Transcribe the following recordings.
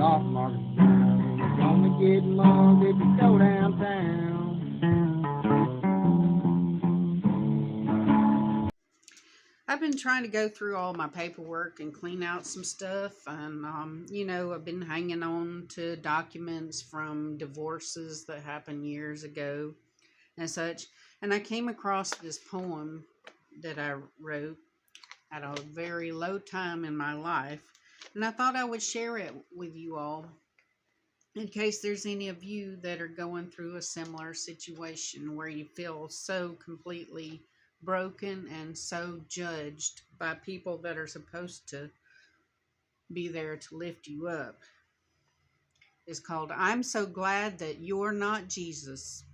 stock market's down. You're gonna get mugged if you go downtown. I've been trying to go through all my paperwork and clean out some stuff, and I've been hanging on to documents from divorces that happened years ago and such. And I came across this poem that I wrote at a very low time in my life, and I thought I would share it with you all in case there's any of you that are going through a similar situation where you feel so completely broken and so judged by people that are supposed to be there to lift you up. It's called "I'm So Glad That You're Not Jesus."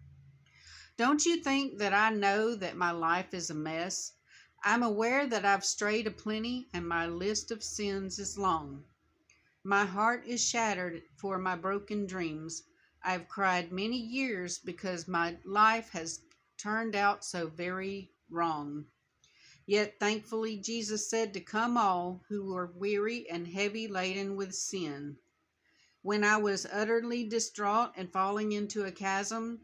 Don't you think that I know that my life is a mess? I'm aware that I've strayed aplenty and my list of sins is long. My heart is shattered for my broken dreams. I've cried many years because my life has turned out so very wrong. Yet thankfully Jesus said to come all who are weary and heavy laden with sin. When I was utterly distraught and falling into a chasm,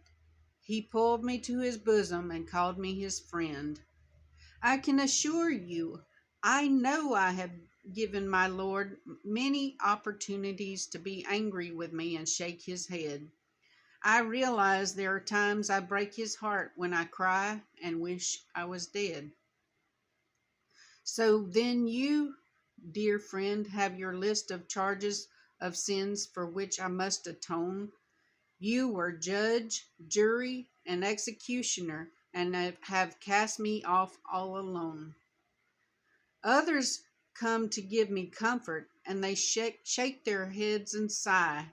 he pulled me to his bosom and called me his friend. I can assure you, I know I have given my Lord many opportunities to be angry with me and shake his head. I realize there are times I break his heart when I cry and wish I was dead. So then you, dear friend, have your list of charges of sins for which I must atone. You were judge, jury, and executioner, and have cast me off all alone. Others come to give me comfort, and they shake their heads and sigh.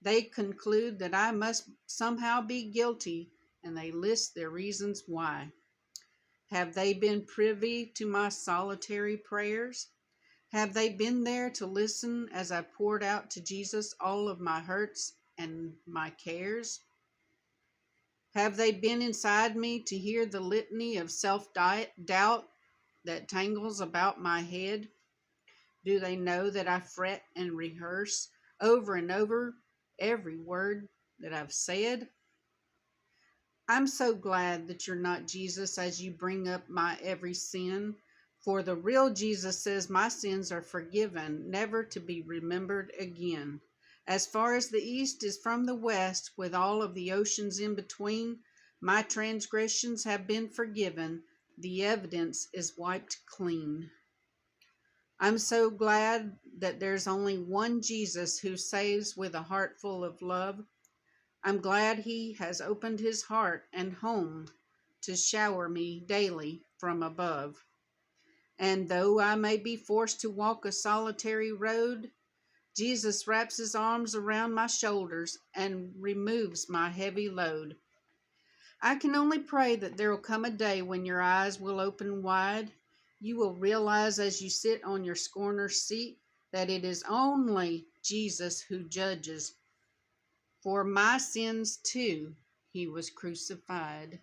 They conclude that I must somehow be guilty, and they list their reasons why. Have they been privy to my solitary prayers? Have they been there to listen as I poured out to Jesus all of my hurts and my cares? Have they been inside me to hear the litany of self-doubt that tangles about my head? Do they know that I fret and rehearse over and over every word that I've said? I'm so glad that you're not Jesus as you bring up my every sin, for the real Jesus says my sins are forgiven, never to be remembered again. As far as the east is from the west, with all of the oceans in between, my transgressions have been forgiven. The evidence is wiped clean. I'm so glad that there's only one Jesus who saves with a heart full of love. I'm glad he has opened his heart and home to shower me daily from above. And though I may be forced to walk a solitary road, Jesus wraps his arms around my shoulders and removes my heavy load. I can only pray that there will come a day when your eyes will open wide. You will realize as you sit on your scorner's seat that it is only Jesus who judges. For my sins too, he was crucified.